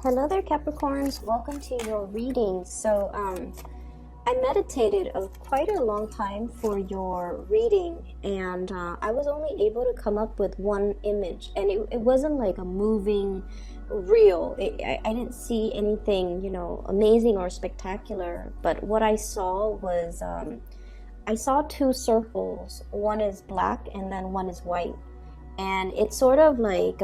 Hello there, Capricorns. Welcome to your reading. So, I meditated quite a long time for your reading, and I was only able to come up with one image, and it wasn't like a moving reel. I didn't see anything, amazing or spectacular, but what I saw was I saw two circles. One is black and then one is white, and it's sort of like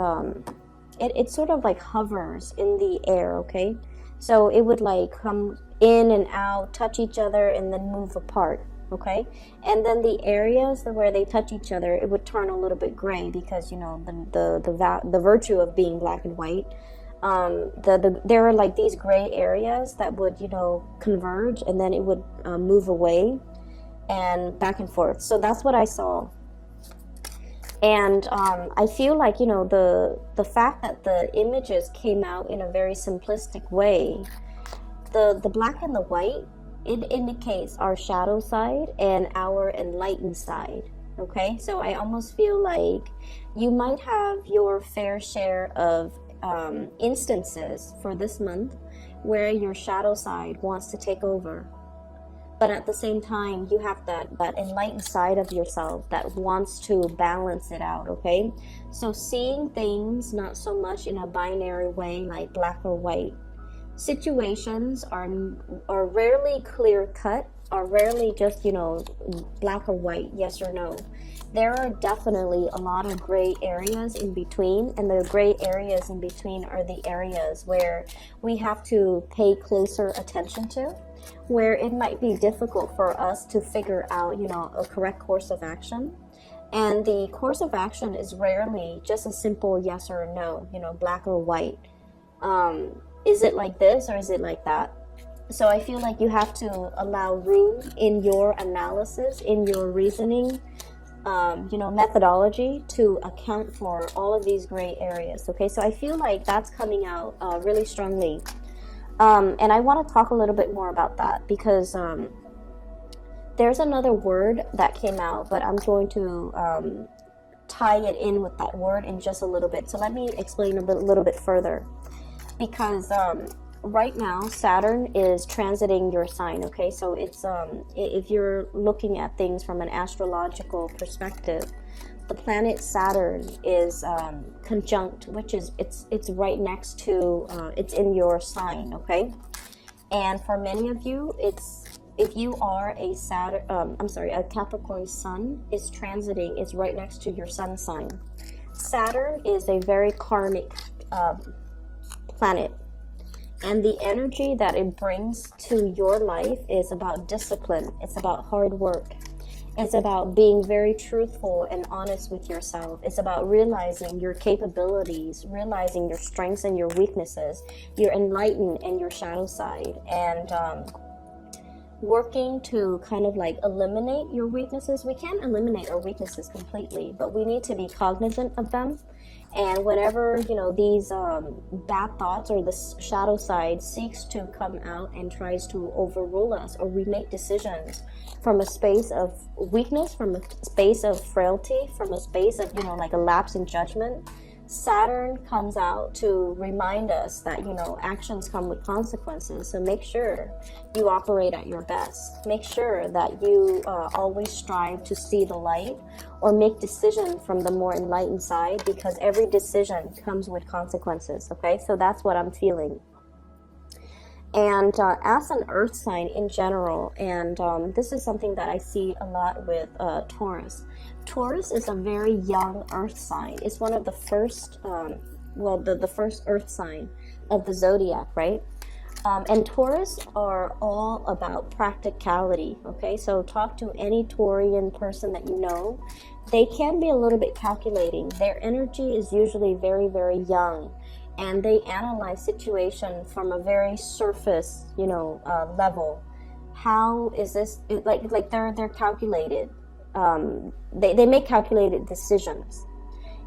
it sort of like hovers in the air. Okay, so it would like come in and out, touch each other, and then move apart. Okay, and then the areas where they touch each other, it would turn a little bit gray because the virtue of being black and white. There are like these gray areas that would converge, and then it would move away and back and forth. So that's what I saw. And I feel like the fact that the images came out in a very simplistic way, the black and the white, it indicates our shadow side and our enlightened side. Okay, so I almost feel like you might have your fair share of instances for this month where your shadow side wants to take over. But at the same time, you have that enlightened side of yourself that wants to balance it out, okay? So seeing things not so much in a binary way like black or white. Situations are rarely clear cut, are rarely just, black or white, yes or no. There are definitely a lot of gray areas in between, and the gray areas in between are the areas where we have to pay closer attention to, where it might be difficult for us to figure out, a correct course of action. And the course of action is rarely just a simple yes or a no, black or white. Is it like this or is it like that? So I feel like you have to allow room in your analysis, in your reasoning, methodology to account for all of these gray areas. Okay, so I feel like that's coming out really strongly. And I want to talk a little bit more about that because there's another word that came out, but I'm going to tie it in with that word in just a little bit. So let me explain a little bit further. Because right now Saturn is transiting your sign. Okay, so it's if you're looking at things from an astrological perspective, the planet Saturn is conjunct, which is it's right next to it's in your sign. Okay, and for many of you, if you are a Capricorn sun is transiting, is right next to your sun sign. Saturn is a very karmic planet, and the energy that it brings to your life is about discipline. It's about hard work. It's about being very truthful and honest with yourself. It's about realizing your capabilities, realizing your strengths and your weaknesses, your enlightened and your shadow side, and working to kind of like eliminate your weaknesses. We can't eliminate our weaknesses completely, but we need to be cognizant of them. And whenever these bad thoughts or the shadow side seeks to come out and tries to overrule us, or we make decisions from a space of weakness, from a space of frailty, from a space of like a lapse in judgment, Saturn comes out to remind us that actions come with consequences. So make sure you operate at your best. Make sure that you always strive to see the light or make decisions from the more enlightened side, because every decision comes with consequences. Okay, so that's what I'm feeling. And as an earth sign in general, and this is something that I see a lot with Taurus. Taurus is a very young earth sign. It's one of the first, the first earth sign of the zodiac, right? And Taurus are all about practicality, okay? So talk to any Taurian person that you know. They can be a little bit calculating. Their energy is usually very, very young, and they analyze situation from a very surface, level. How is this, like they're calculated. They make calculated decisions.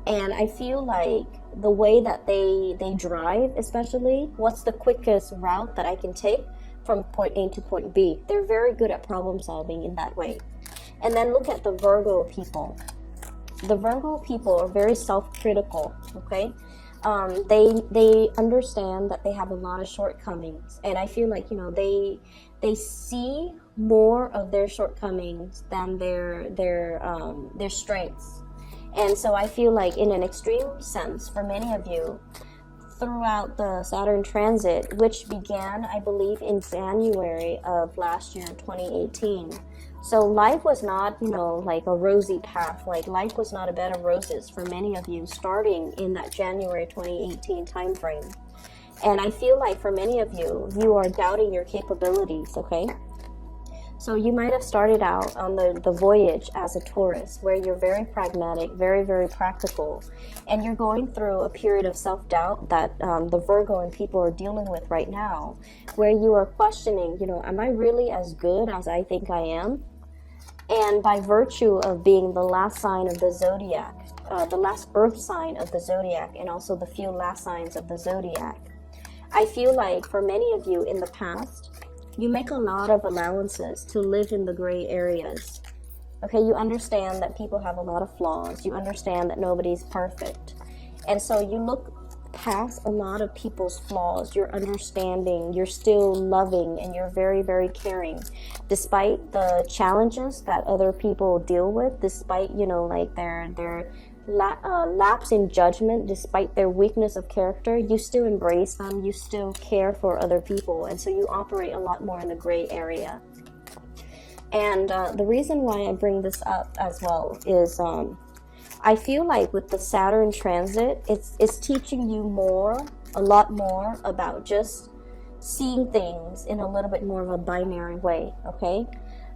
And I feel like the way that they drive, especially, what's the quickest route that I can take from point A to point B? They're very good at problem solving in that way. And then look at the Virgo people. The Virgo people are very self-critical, okay? They understand that they have a lot of shortcomings, and I feel like, you know, they see more of their shortcomings than their strengths. And so I feel like, in an extreme sense, for many of you, throughout the Saturn transit, which began, I believe, in January of last year, 2018. So life was not, you know, like a rosy path. Like, life was not a bed of roses for many of you starting in that January 2018 time frame. And I feel like for many of you, you are doubting your capabilities, okay? So you might have started out on the voyage as a Taurus, where you're very pragmatic, very, very practical, and you're going through a period of self-doubt that the Virgo and people are dealing with right now, where you are questioning, you know, am I really as good as I think I am? And by virtue of being the last sign of the zodiac, the last earth sign of the zodiac, and also the few last signs of the zodiac, I feel like for many of you in the past, you make a lot of allowances to live in the gray areas. Okay, you understand that people have a lot of flaws. You understand that nobody's perfect. And so you look past a lot of people's flaws. You're understanding, you're still loving, and you're very, very caring. Despite the challenges that other people deal with, despite, you know, like their lapse in judgment, despite their weakness of character, you still embrace them, you still care for other people, and so you operate a lot more in the gray area. And the reason why I bring this up as well is I feel like with the Saturn transit, it's teaching you a lot more about just seeing things in a little bit more of a binary way, okay?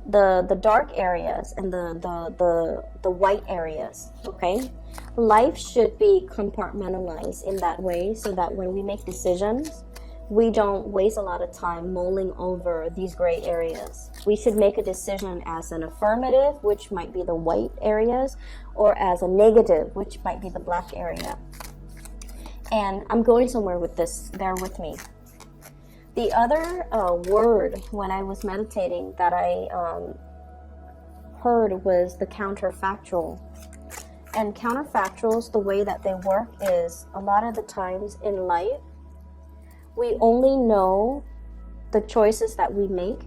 The dark areas and the white areas, okay? Life should be compartmentalized in that way, so that when we make decisions, we don't waste a lot of time mulling over these gray areas. We should make a decision as an affirmative, which might be the white areas, or as a negative, which might be the black area. And I'm going somewhere with this, bear with me. The other word when I was meditating that I heard was the counterfactual. And counterfactuals, the way that they work is, a lot of the times in life, we only know the choices that we make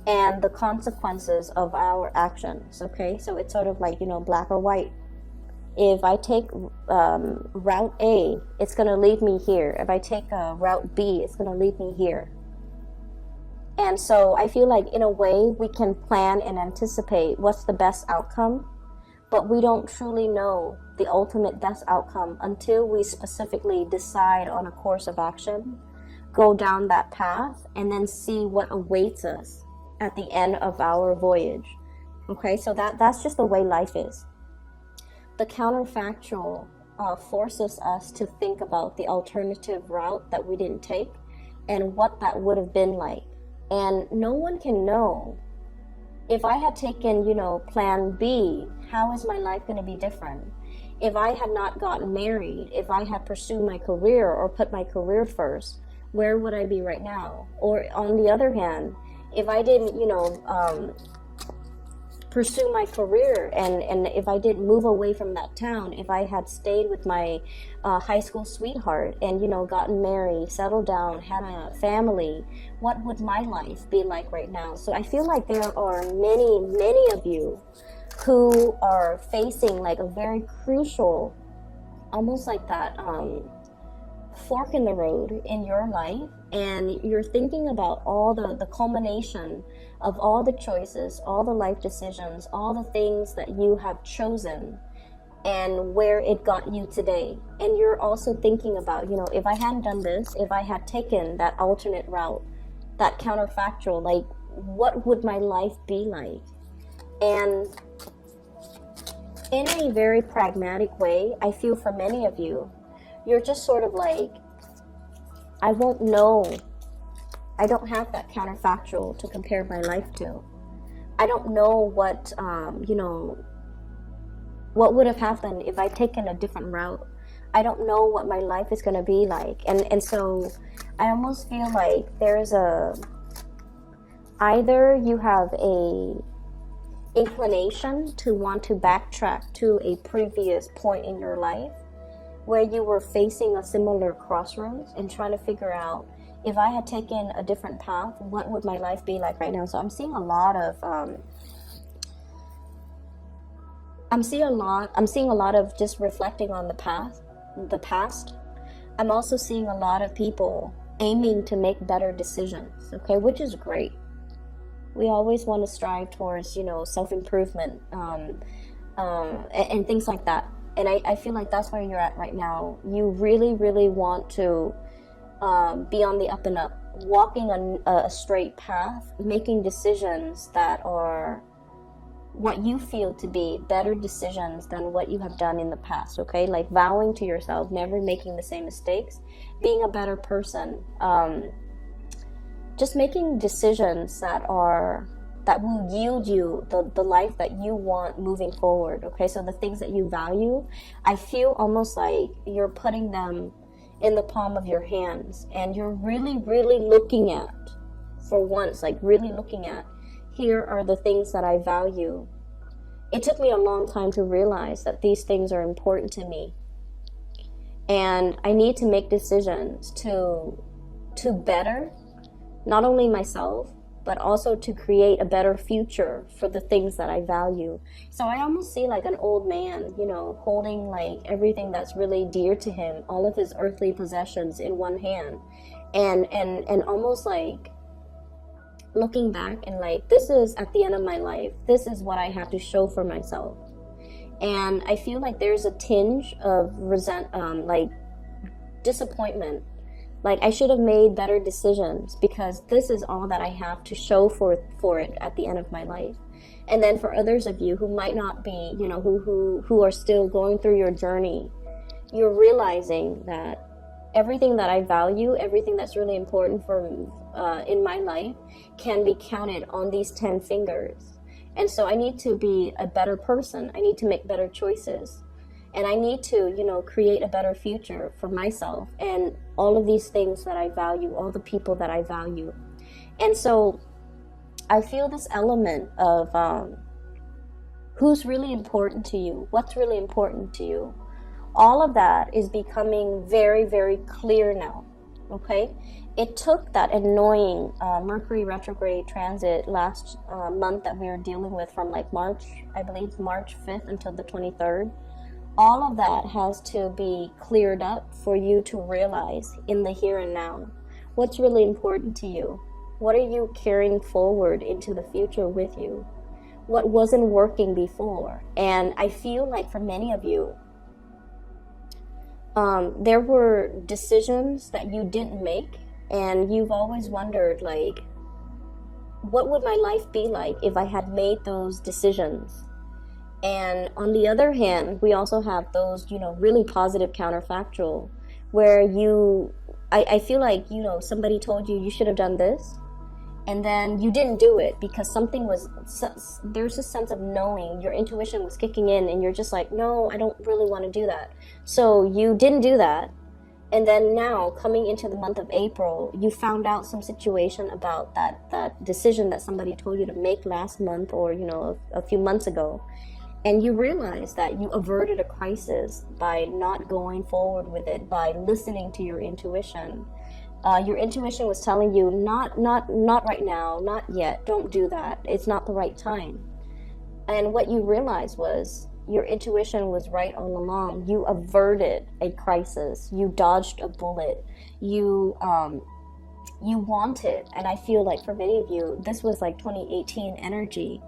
and the consequences of our actions, okay? So it's sort of like, you know, black or white. If I take route A, it's going to lead me here. If I take route B, it's going to lead me here. And so I feel like, in a way, we can plan and anticipate what's the best outcome, but we don't truly know the ultimate best outcome until we specifically decide on a course of action, go down that path, and then see what awaits us at the end of our voyage. Okay, so that's just the way life is. The counterfactual forces us to think about the alternative route that we didn't take and what that would have been like. And no one can know. If I had taken, you know, plan B, how is my life going to be different? If I had not gotten married, if I had pursued my career or put my career first, where would I be right now? Or on the other hand, if I didn't, you know, pursue my career, and if I didn't move away from that town, if I had stayed with my high school sweetheart and, you know, gotten married, settled down, had a family, what would my life be like right now? So I feel like there are many of you who are facing like a very crucial, almost like that fork in the road in your life, and you're thinking about all the culmination of all the choices, all the life decisions, all the things that you have chosen, and where it got you today. And you're also thinking about, you know, if I hadn't done this, if I had taken that alternate route, that counterfactual, like, what would my life be like? And in a very pragmatic way, I feel for many of you, you're just sort of like, I won't know. I don't have that counterfactual to compare my life to. I don't know what, you know, what would have happened if I'd taken a different route. I don't know what my life is going to be like. And so I almost feel like there's either you have a inclination to want to backtrack to a previous point in your life, where you were facing a similar crossroads and trying to figure out, if I had taken a different path, what would my life be like right now? So I'm seeing a lot of I'm seeing a lot of just reflecting on the past. I'm also seeing a lot of people aiming to make better decisions, okay, which is great. We always want to strive towards, self-improvement, and things like that. And I feel like that's where you're at right now. You really, really want to be on the up and up, walking on a straight path, making decisions that are what you feel to be better decisions than what you have done in the past, okay? Like vowing to yourself, never making the same mistakes, being a better person, just making decisions that will yield you the life that you want moving forward, okay? So the things that you value, I feel almost like you're putting them in the palm of your hands, and you're really, really looking at, for once, like really looking at, here are the things that I value. It took me a long time to realize that these things are important to me. And I need to make decisions to better, not only myself, but also to create a better future for the things that I value. So I almost see like an old man, holding like everything that's really dear to him, all of his earthly possessions in one hand. And almost like looking back and like, this is at the end of my life, this is what I have to show for myself. And I feel like there's a tinge of like disappointment, like I should have made better decisions, because this is all that I have to show for it at the end of my life. And then for others of you who might not be, who are still going through your journey, you're realizing that everything that I value, everything that's really important in my life, can be counted on these 10 fingers. And so I need to be a better person. I need to make better choices. And I need to, create a better future for myself and all of these things that I value, all the people that I value. And so I feel this element of who's really important to you, what's really important to you. All of that is becoming very, very clear now, okay? It took that annoying Mercury retrograde transit last month that we were dealing with from like March 5th until the 23rd. All of that has to be cleared up for you to realize in the here and now what's really important to you. What are you carrying forward into the future with you? What wasn't working before? And I feel like for many of you, there were decisions that you didn't make, and you've always wondered, like, what would my life be like if I had made those decisions? And on the other hand, we also have those, really positive counterfactual, where I feel like, somebody told you should have done this, and then you didn't do it because there's a sense of knowing, your intuition was kicking in, and you're just like, no, I don't really want to do that. So you didn't do that. And then now, coming into the month of April, you found out some situation about that decision that somebody told you to make last month or, a few months ago. And you realize that you averted a crisis by not going forward with it, by listening to your intuition. Your intuition was telling you, not right now, not yet, don't do that. It's not the right time. And what you realized was your intuition was right all along. You averted a crisis. You dodged a bullet. You wanted, and I feel like for many of you, this was like 2018 energy.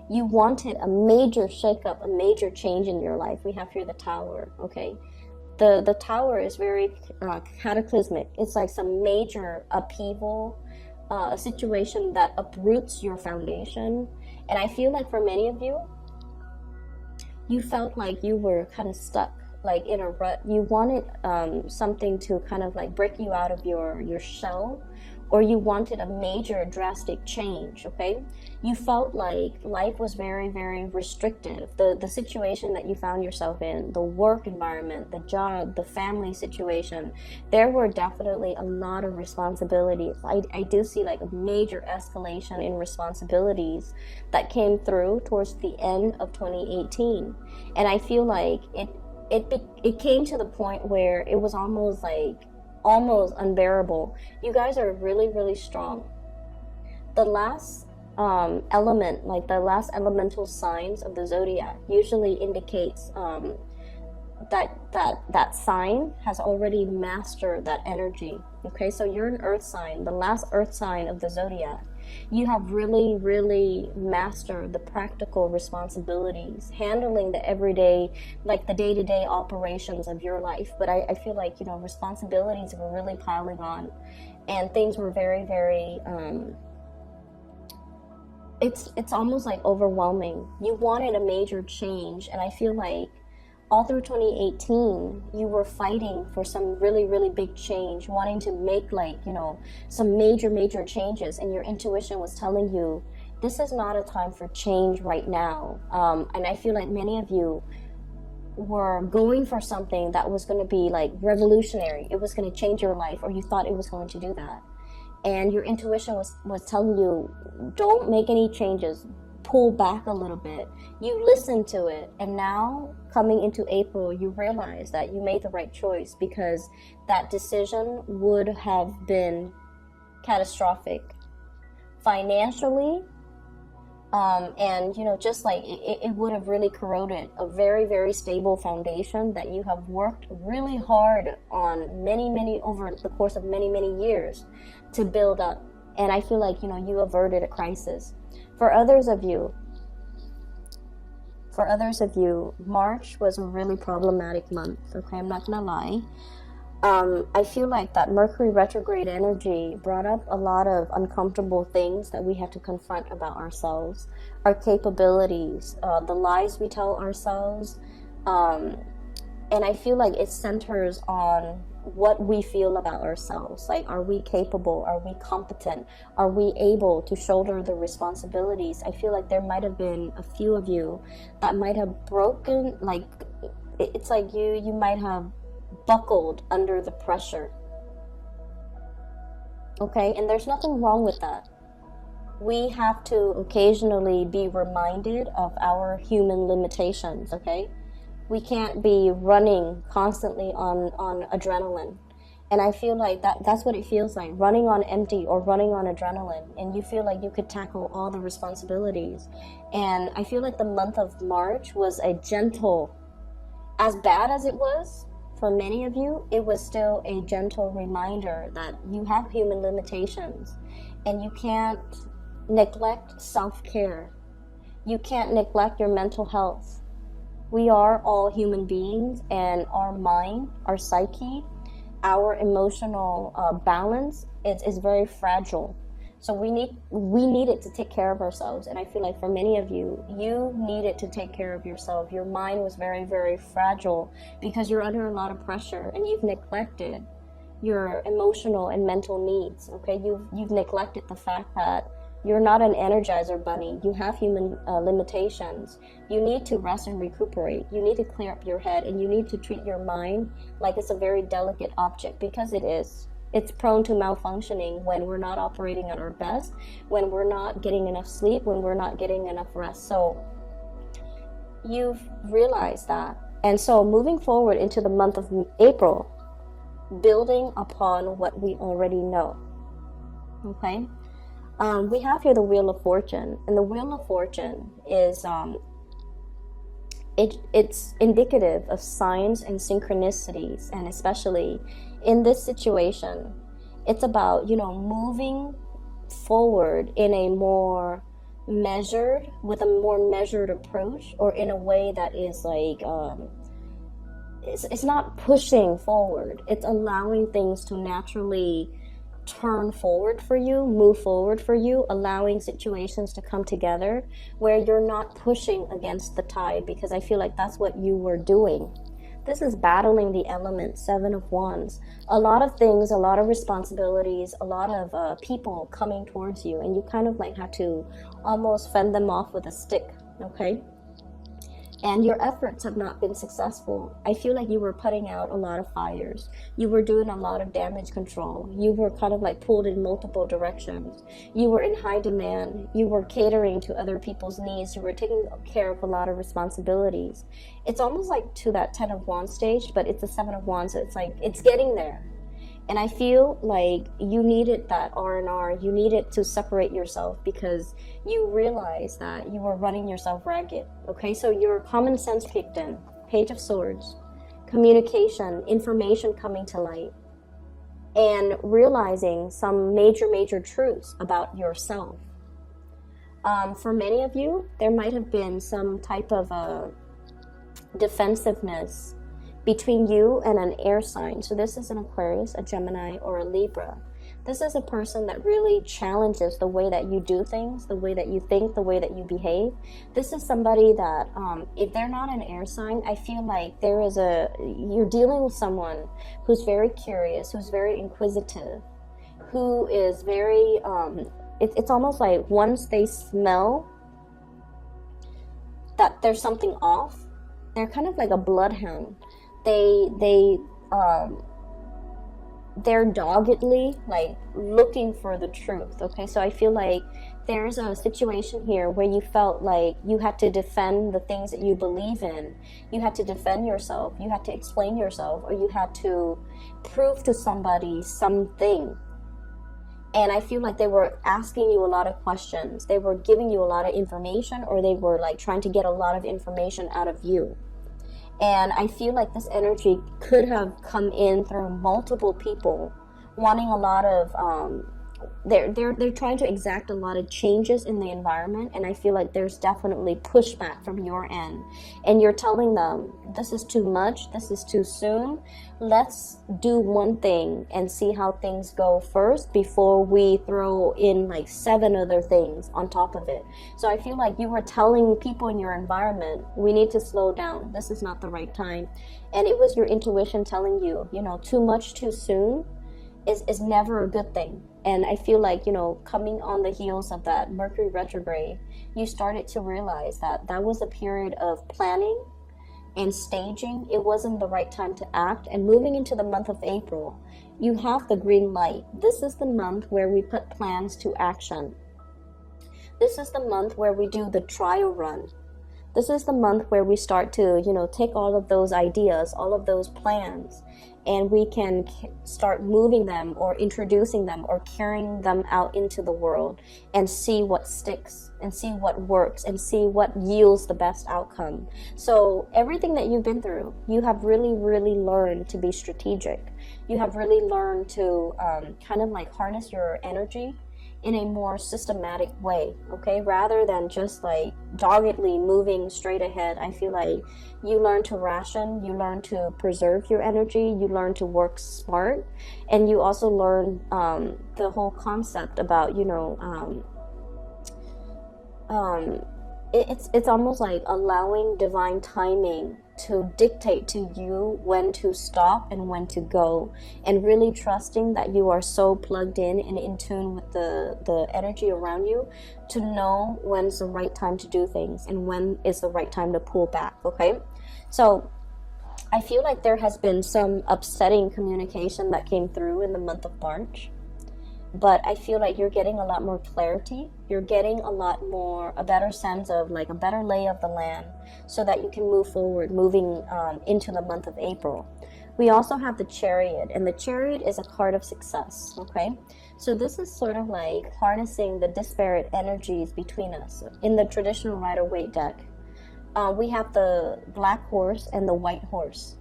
You wanted a major shakeup, a major change in your life. We have here the Tower, okay? The Tower is very cataclysmic. It's like some major upheaval, a situation that uproots your foundation. And I feel like for many of you, you felt like you were kind of stuck, like in a rut. You wanted something to kind of like break you out of your shell, or you wanted a major drastic change, okay? You felt like life was very, very restrictive. The situation that you found yourself in, the work environment, the job, the family situation, there were definitely a lot of responsibilities. I do see like a major escalation in responsibilities that came through towards the end of 2018. And I feel like it came to the point where it was almost unbearable. You guys are really, really strong. The last element, like the last elemental signs of the zodiac, usually indicates that sign has already mastered that energy. Okay, so you're an earth sign, the last earth sign of the zodiac. You have really, really mastered the practical responsibilities, handling the everyday, like the day-to-day operations of your life. But I feel like, you know, responsibilities were really piling on, and things were very, very, it's almost like overwhelming. You wanted a major change, and I feel like all through 2018, you were fighting for some really, really big change, wanting to make, like, you know, some major, major changes. And your intuition was telling you, this is not a time for change right now. And I feel like many of you were going for something that was going to be like revolutionary. It was going to change your life, or you thought it was going to do that. And your intuition was telling you, don't make any changes. Pull back a little bit. You listened to it, and now coming into April, you realize that you made the right choice, because that decision would have been catastrophic financially, and you know, just like it would have really corroded a very, very stable foundation that you have worked really hard on many over the course of many years to build up. And I feel like, you know, you averted a crisis. For others of you, March was a really problematic month. Okay, I'm not gonna lie. I feel like that Mercury retrograde energy brought up a lot of uncomfortable things that we have to confront about ourselves, our capabilities, the lies we tell ourselves, and I feel like it centers on what we feel about ourselves. Like, are we capable? Are we competent? Are we able to shoulder the responsibilities? I feel like there might have been a few of you that might have broken, like, it's like you might have buckled under the pressure. Okay, and there's nothing wrong with that. We have to occasionally be reminded of our human limitations, okay? We can't be running constantly on adrenaline. And I feel like that's what it feels like, running on empty or running on adrenaline. And you feel like you could tackle all the responsibilities. And I feel like the month of March was a gentle, as bad as it was for many of you, it was still a gentle reminder that you have human limitations. And you can't neglect self-care. You can't neglect your mental health. We are all human beings, and our mind, our psyche, our emotional balance is very fragile. So we needed to take care of ourselves. And I feel like for many of you, you needed to take care of yourself. Your mind was very, very fragile because you're under a lot of pressure, and you've neglected your emotional and mental needs. Okay, you've neglected the fact that you're not an Energizer bunny. You have human limitations. You need to rest and recuperate. You need to clear up your head, and you need to treat your mind like it's a very delicate object, because it is. It's prone to malfunctioning when we're not operating at our best, when we're not getting enough sleep, when we're not getting enough rest. So you've realized that. And so moving forward into the month of April, building upon what we already know. Okay? We have here the Wheel of Fortune, and the Wheel of Fortune is it's indicative of signs and synchronicities, and especially in this situation, it's about, you know, moving forward in a more measured, with a more measured approach, or in a way that is like it's not pushing forward. It's allowing things to naturally turn forward for you, move forward for you, allowing situations to come together where you're not pushing against the tide, because I feel like that's what you were doing. This is battling the elements, 7 of Wands. A lot of things, a lot of responsibilities, a lot of people coming towards you, and you kind of like have to almost fend them off with a stick, okay? and your efforts have not been successful. I feel like you were putting out a lot of fires. You were doing a lot of damage control. You were kind of like pulled in multiple directions. You were in high demand. You were catering to other people's needs. You were taking care of a lot of responsibilities. It's almost like to that 10 of Wands stage, but it's a 7 of Wands. So it's like, it's getting there. And I feel like you needed that R&R. You needed to separate yourself because you realized that you were running yourself ragged. Okay, so your common sense kicked in. Page of Swords, communication, information coming to light, and realizing some major truths about yourself. For many of you, there might have been some type of defensiveness between you and an air sign. So this is an Aquarius, a Gemini, or a Libra. This is a person that really challenges the way that you do things, the way that you think, the way that you behave. This is somebody that, if they're not an air sign, I feel like you're dealing with someone who's very curious, who's very inquisitive, who is very, it's almost like once they smell that there's something off, they're kind of like a bloodhound. They're doggedly like looking for the truth. Okay, so I feel like there's a situation here where you felt like you had to defend the things that you believe in. You had to defend yourself, you had to explain yourself, or you had to prove to somebody something. And I feel like they were asking you a lot of questions. They were giving you a lot of information, or they were like trying to get a lot of information out of you. And I feel like this energy could have come in through multiple people wanting a lot of, they're trying to exact a lot of changes in the environment. And I feel like there's definitely pushback from your end. And you're telling them, this is too much, this is too soon. Let's do one thing and see how things go first before we throw in like 7 other things on top of it. So I feel like you were telling people in your environment, we need to slow down. This is not the right time. And it was your intuition telling you, too much too soon is never a good thing. And I feel like, coming on the heels of that Mercury retrograde, you started to realize that that was a period of planning and staging. It wasn't the right time to act. And moving into the month of April, you have the green light. This is the month where we put plans to action. This is the month where we do the trial run. This is the month where we start to, take all of those ideas, all of those plans, and we can start moving them or introducing them or carrying them out into the world and see what sticks and see what works and see what yields the best outcome. So everything that you've been through, you have really learned to be strategic. You have really learned to kind of like harness your energy in a more systematic way, okay? Rather than just like doggedly moving straight ahead. I feel like you learn to ration, you learn to preserve your energy, you learn to work smart, and you also learn the whole concept about, it's almost like allowing divine timing to dictate to you when to stop and when to go, and really trusting that you are so plugged in and in tune with the energy around you to know when's the right time to do things and when is the right time to pull back. Okay, so I feel like there has been some upsetting communication that came through in the month of March, but I feel like you're getting a lot more clarity. You're getting a better sense of like a better lay of the land so that you can move forward, moving into the month of April. We also have the Chariot, and the Chariot is a card of success, okay? So this is sort of like harnessing the disparate energies between us. In the traditional Rider-Waite deck, we have the black horse and the white horse.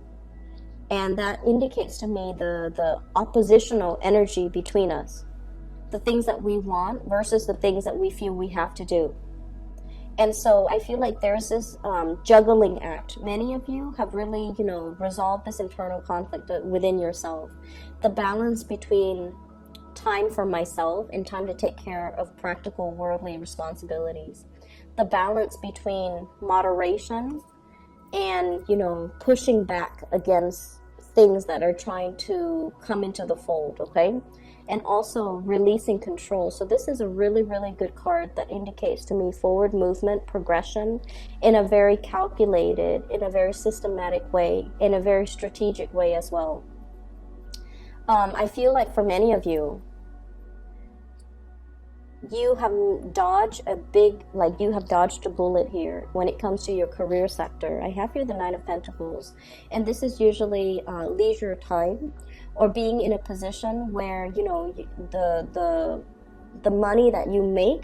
And that indicates to me the oppositional energy between us. The things that we want versus the things that we feel we have to do. And so I feel like there's this juggling act. Many of you have really, resolved this internal conflict within yourself. The balance between time for myself and time to take care of practical worldly responsibilities. The balance between moderation and, pushing back against things that are trying to come into the fold, okay? And also releasing control. So this is a really, really good card that indicates to me forward movement, progression in a very calculated, in a very systematic way, in a very strategic way as well. I feel like for many of you, you have dodged a bullet here when it comes to your career sector. I have here the Nine of Pentacles, and this is usually leisure time, or being in a position where, you know, the money that you make,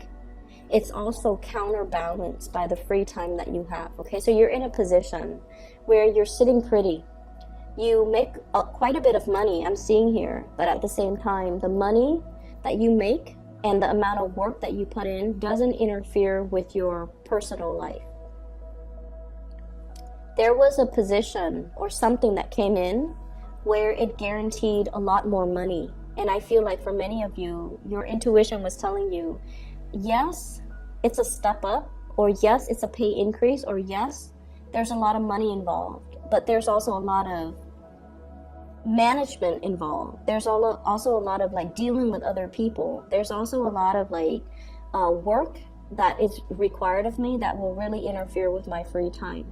it's also counterbalanced by the free time that you have. Okay, so you're in a position where you're sitting pretty. You make quite a bit of money, I'm seeing here, but at the same time, the money that you make and the amount of work that you put in doesn't interfere with your personal life. There was a position or something that came in where it guaranteed a lot more money. And I feel like for many of you, your intuition was telling you, yes, it's a step up, or yes, it's a pay increase, or yes, there's a lot of money involved, but there's also a lot of management involved. There's also a lot of like dealing with other people. There's also a lot of like work that is required of me that will really interfere with my free time.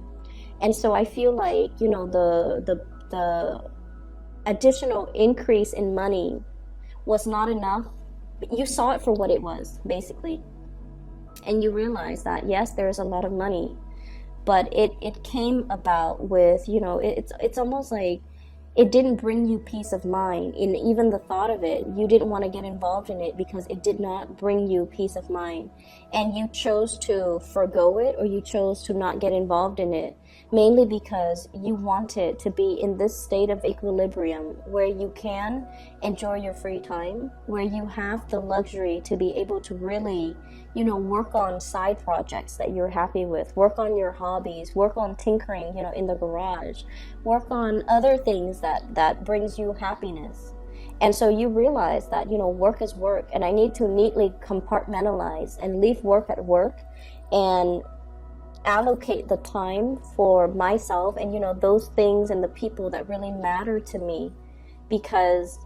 And so I feel like, you know, the additional increase in money was not enough. You saw it for what it was, basically, and you realize that yes, there's a lot of money, but it came about with, you know, it's almost like it didn't bring you peace of mind. In even the thought of it, you didn't want to get involved in it because it did not bring you peace of mind, and you chose to forgo it, or you chose to not get involved in it, mainly because you wanted to be in this state of equilibrium where you can enjoy your free time, where you have the luxury to be able to really, you know, work on side projects that you're happy with, work on your hobbies, work on tinkering, you know, in the garage, work on other things that brings you happiness. And so you realize that, you know, work is work, and I need to neatly compartmentalize and leave work at work and allocate the time for myself and, you know, those things and the people that really matter to me, because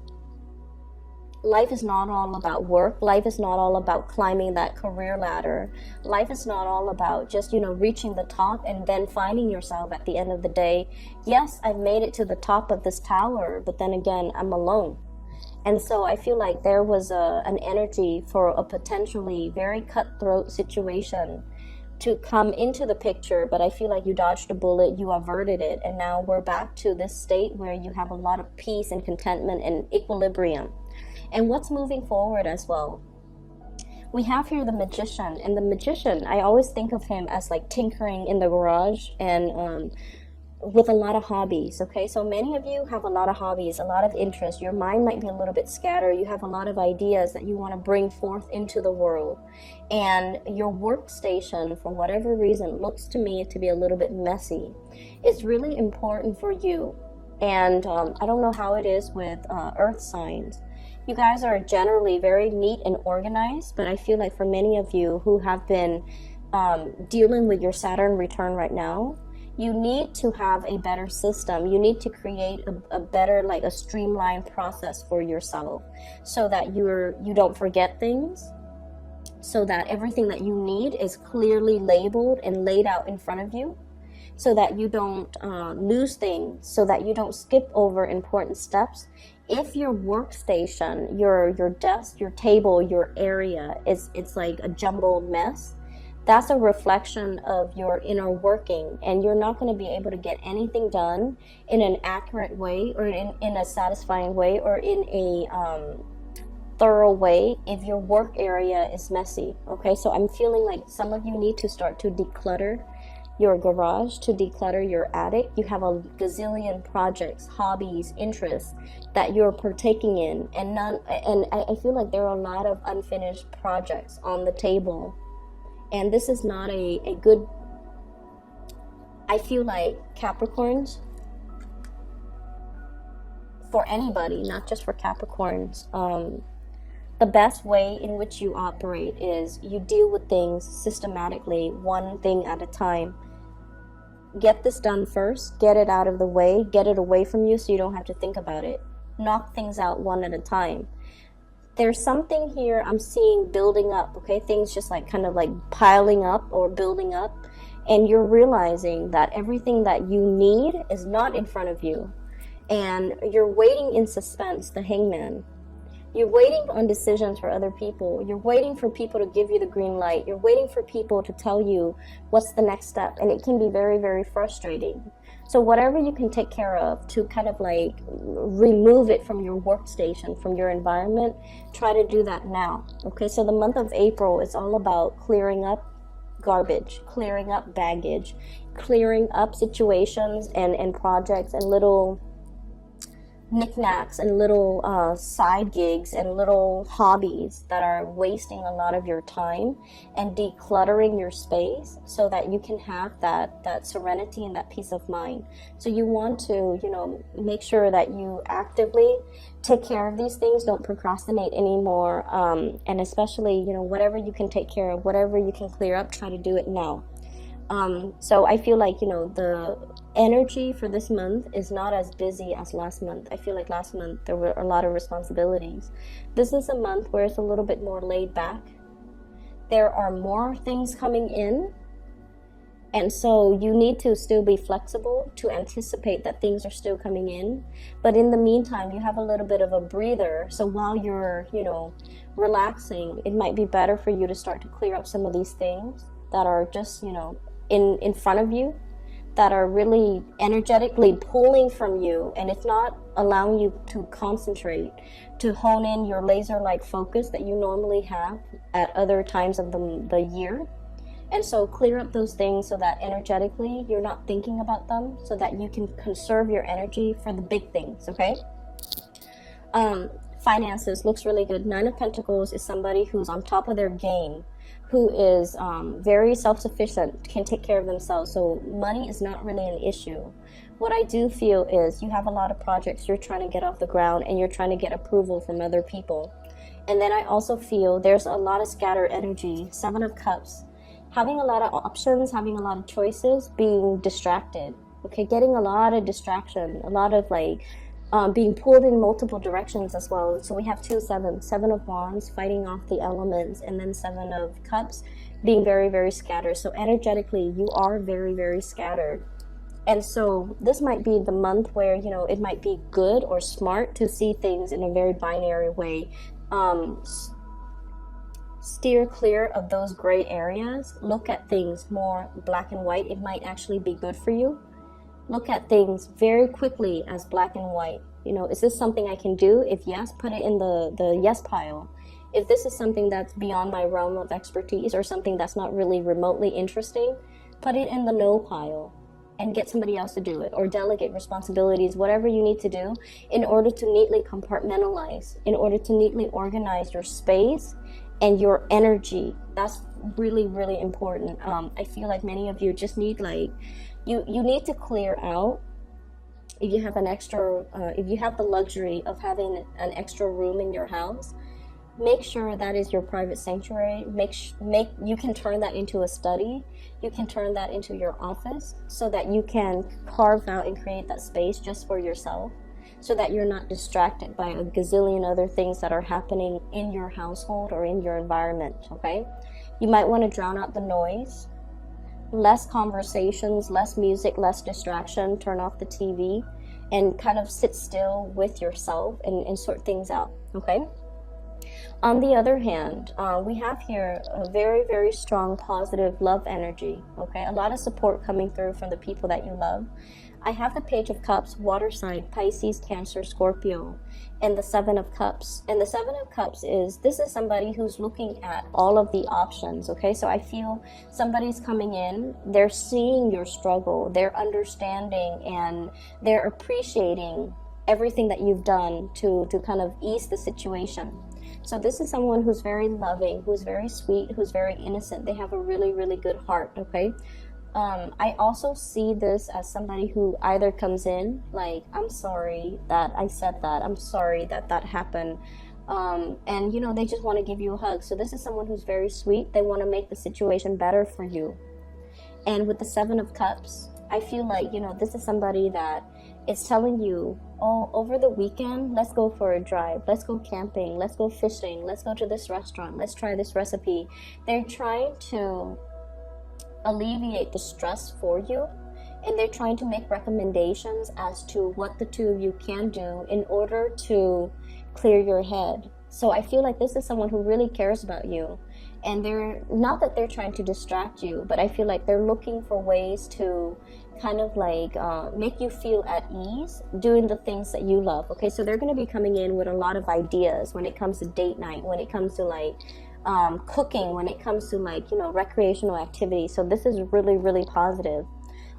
life is not all about work. Life is not all about climbing that career ladder. Life is not all about just, you know, reaching the top and then finding yourself at the end of the day, yes, I've made it to the top of this tower, but then again, I'm alone. And so I feel like there was an energy for a potentially very cutthroat situation to come into the picture, but I feel like you dodged a bullet, you averted it, and now we're back to this state where you have a lot of peace and contentment and equilibrium. And what's moving forward as well? We have here the Magician, and the Magician, I always think of him as like tinkering in the garage and with a lot of hobbies, okay? So many of you have a lot of hobbies, a lot of interest. Your mind might be a little bit scattered. You have a lot of ideas that you want to bring forth into the world. And your workstation, for whatever reason, looks to me to be a little bit messy. It's really important for you. And I don't know how it is with earth signs. You guys are generally very neat and organized, but I feel like for many of you who have been dealing with your Saturn return right now, you need to have a better system. You need to create a better, like a streamlined process for yourself, so that you don't forget things, so that everything that you need is clearly labeled and laid out in front of you, so that you don't lose things, so that you don't skip over important steps. If your workstation, your desk, your table, your area it's like a jumbled mess, that's a reflection of your inner working, and you're not going to be able to get anything done in an accurate way, or in a satisfying way, or in a thorough way if your work area is messy. Okay, so I'm feeling like some of you need to start to declutter your garage, to declutter your attic. You have a gazillion projects, hobbies, interests that you're partaking in, and I feel like there are a lot of unfinished projects on the table. And this is not a good, I feel like Capricorns, for anybody, not just for Capricorns, the best way in which you operate is you deal with things systematically, one thing at a time. get this done first, get it out of the way, get it away from you so you don't have to think about it. Knock things out one at a time. There's something here I'm seeing building up, okay? Things just like kind of like piling up or building up, and you're realizing that everything that you need is not in front of you, and you're waiting in suspense, the Hangman. You're waiting on decisions for other people. You're waiting for people to give you the green light. You're waiting for people to tell you what's the next step, and it can be very, very frustrating. So whatever you can take care of to kind of like remove it from your workstation, from your environment, try to do that now. Okay, so the month of April is all about clearing up garbage, clearing up baggage, clearing up situations and projects and little knickknacks and little side gigs and little hobbies that are wasting a lot of your time, and decluttering your space so that you can have that serenity and that peace of mind. So you want to, you know, make sure that you actively take care of these things. Don't procrastinate anymore, and especially, you know, whatever you can take care of, whatever you can clear up, try to do it now. So I feel like, you know, the energy for this month is not as busy as last month. I feel like last month there were a lot of responsibilities. This is a month where it's a little bit more laid back. There are more things coming in, and so you need to still be flexible to anticipate that things are still coming in. But in the meantime, you have a little bit of a breather. So while you're, you know, relaxing, it might be better for you to start to clear up some of these things that are just, you know, in front of you, that are really energetically pulling from you, and it's not allowing you to concentrate, to hone in your laser-like focus that you normally have at other times of the year. And so clear up those things so that energetically you're not thinking about them, so that you can conserve your energy for the big things, okay? Finances looks really good. 9 of Pentacles is somebody who's on top of their game, who is very self-sufficient, can take care of themselves. So money is not really an issue. What I do feel is you have a lot of projects you're trying to get off the ground, and you're trying to get approval from other people. And then I also feel there's a lot of scattered energy. 7 of Cups, having a lot of options, having a lot of choices, being distracted. Okay, getting a lot of distraction, a lot of like being pulled in multiple directions as well. So we have 2 7s, 7 of Wands, fighting off the elements, and then 7 of Cups, being very, very scattered. So energetically, you are very, very scattered. And so this might be the month where, you know, it might be good or smart to see things in a very binary way. Steer clear of those gray areas. Look at things more black and white. It might actually be good for you. Look at things very quickly as black and white. You know, is this something I can do? If yes, put it in the yes pile. If this is something that's beyond my realm of expertise, or something that's not really remotely interesting, put it in the no pile and get somebody else to do it, or delegate responsibilities, whatever you need to do in order to neatly compartmentalize, in order to neatly organize your space and your energy. That's really, really important. I feel like many of you just need like, you need to clear out. If you have an extra, if you have the luxury of having an extra room in your house, make sure that is your private sanctuary. You can turn that into a study. You can turn that into your office, so that you can carve out and create that space just for yourself, so that you're not distracted by a gazillion other things that are happening in your household or in your environment, okay? You might want to drown out the noise. Less conversations, less music, less distraction. Turn off the TV and kind of sit still with yourself and sort things out, okay? On the other hand, we have here a very, very strong positive love energy, okay? A lot of support coming through from the people that you love. I have the Page of Cups, water sign, Pisces, Cancer, Scorpio, and the 7 of Cups. And the 7 of Cups this is somebody who's looking at all of the options, okay? So I feel somebody's coming in, they're seeing your struggle, they're understanding, and they're appreciating everything that you've done to kind of ease the situation. So this is someone who's very loving, who's very sweet, who's very innocent. They have a really, really good heart, okay? I also see this as somebody who either comes in like, I'm sorry that I said that, I'm sorry that that happened, and you know, they just want to give you a hug. So this is someone who's very sweet. They want to make the situation better for you. And with the 7 of Cups, I feel like, this is somebody that is telling you, oh, over the weekend, let's go for a drive, let's go camping, let's go fishing, let's go to this restaurant, let's try this recipe. They're trying to alleviate the stress for you, and they're trying to make recommendations as to what the two of you can do in order to clear your head. So I feel like this is someone who really cares about you, and they're not that they're trying to distract you, but I feel like they're looking for ways to kind of like make you feel at ease doing the things that you love. Okay, so they're going to be coming in with a lot of ideas when it comes to date night, when it comes to like cooking, when it comes to like recreational activities. So this is really, really positive.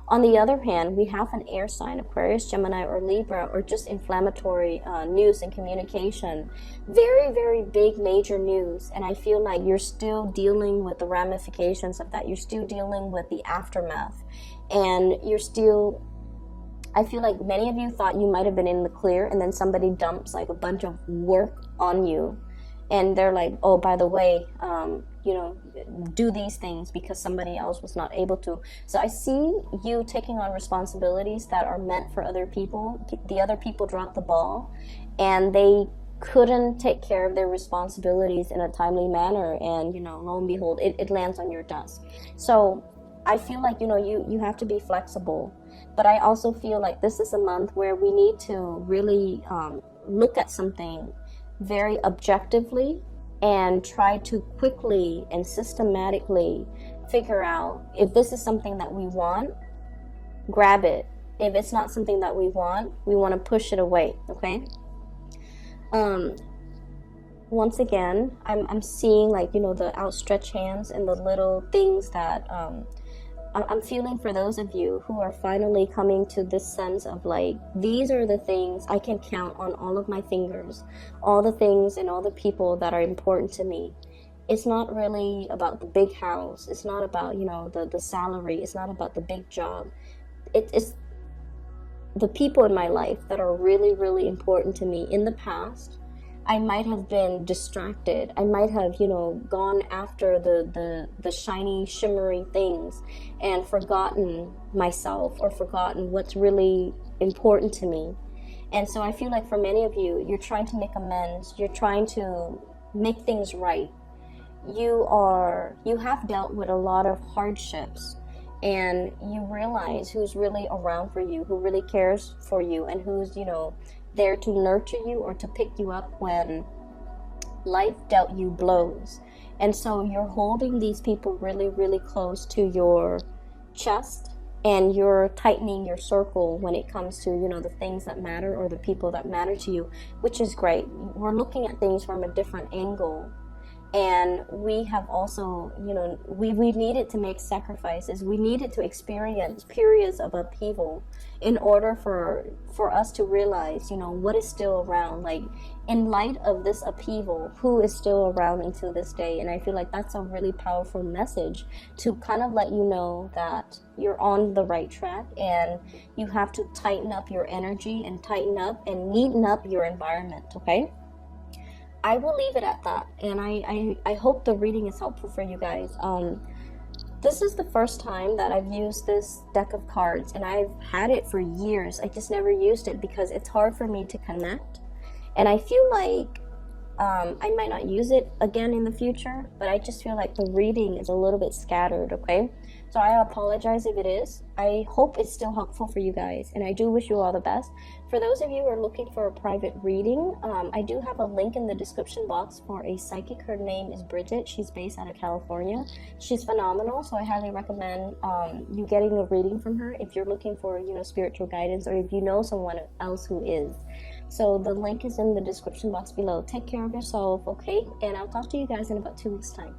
On the other hand, we have an air sign, Aquarius, Gemini, or Libra, or just inflammatory news and communication. Very, very big, major news. And I feel like you're still dealing with the ramifications of that. You're still dealing with the aftermath. And I feel like many of you thought you might have been in the clear, and then somebody dumps like a bunch of work on you. And they're like, oh, by the way, do these things because somebody else was not able to. So I see you taking on responsibilities that are meant for other people. The other people dropped the ball, and they couldn't take care of their responsibilities in a timely manner. And, lo and behold, it lands on your desk. So I feel like, you have to be flexible. But I also feel like this is a month where we need to really look at something very objectively and try to quickly and systematically figure out if this is something that we want, grab it. If it's not something that we want to push it away, okay? Once again, I'm seeing like, the outstretched hands and the little things that I'm feeling for those of you who are finally coming to this sense of like, these are the things I can count on all of my fingers, all the things and all the people that are important to me. It's not really about the big house. It's not about, the salary. It's not about the big job. It's the people in my life that are really, really important to me. In the past, I might have been distracted. I might have, gone after the shiny, shimmery things and forgotten myself or forgotten what's really important to me. And so I feel like for many of you, you're trying to make amends. You're trying to make things right. You have dealt with a lot of hardships, and you realize who's really around for you, who really cares for you, and who's, there to nurture you or to pick you up when life dealt you blows. And so you're holding these people really, really close to your chest, and you're tightening your circle when it comes to, the things that matter or the people that matter to you, which is great. We're looking at things from a different angle. And we have also, we needed to make sacrifices. We needed to experience periods of upheaval in order for us to realize, what is still around. Like, in light of this upheaval, who is still around until this day? And I feel like that's a really powerful message to kind of let you know that you're on the right track, and you have to tighten up your energy and tighten up and neaten up your environment, okay? I will leave it at that, and I hope the reading is helpful for you guys. This is the first time that I've used this deck of cards, and I've had it for years. I just never used it because it's hard for me to connect, and I feel like I might not use it again in the future, but I just feel like the reading is a little bit scattered, okay? So I apologize if it is. I hope it's still helpful for you guys, and I do wish you all the best. For those of you who are looking for a private reading, I do have a link in the description box for a psychic. Her name is Bridget. She's based out of California. She's phenomenal, so I highly recommend you getting a reading from her if you're looking for, spiritual guidance, or if you know someone else who is. So the link is in the description box below. Take care of yourself, okay? And I'll talk to you guys in about 2 weeks' time.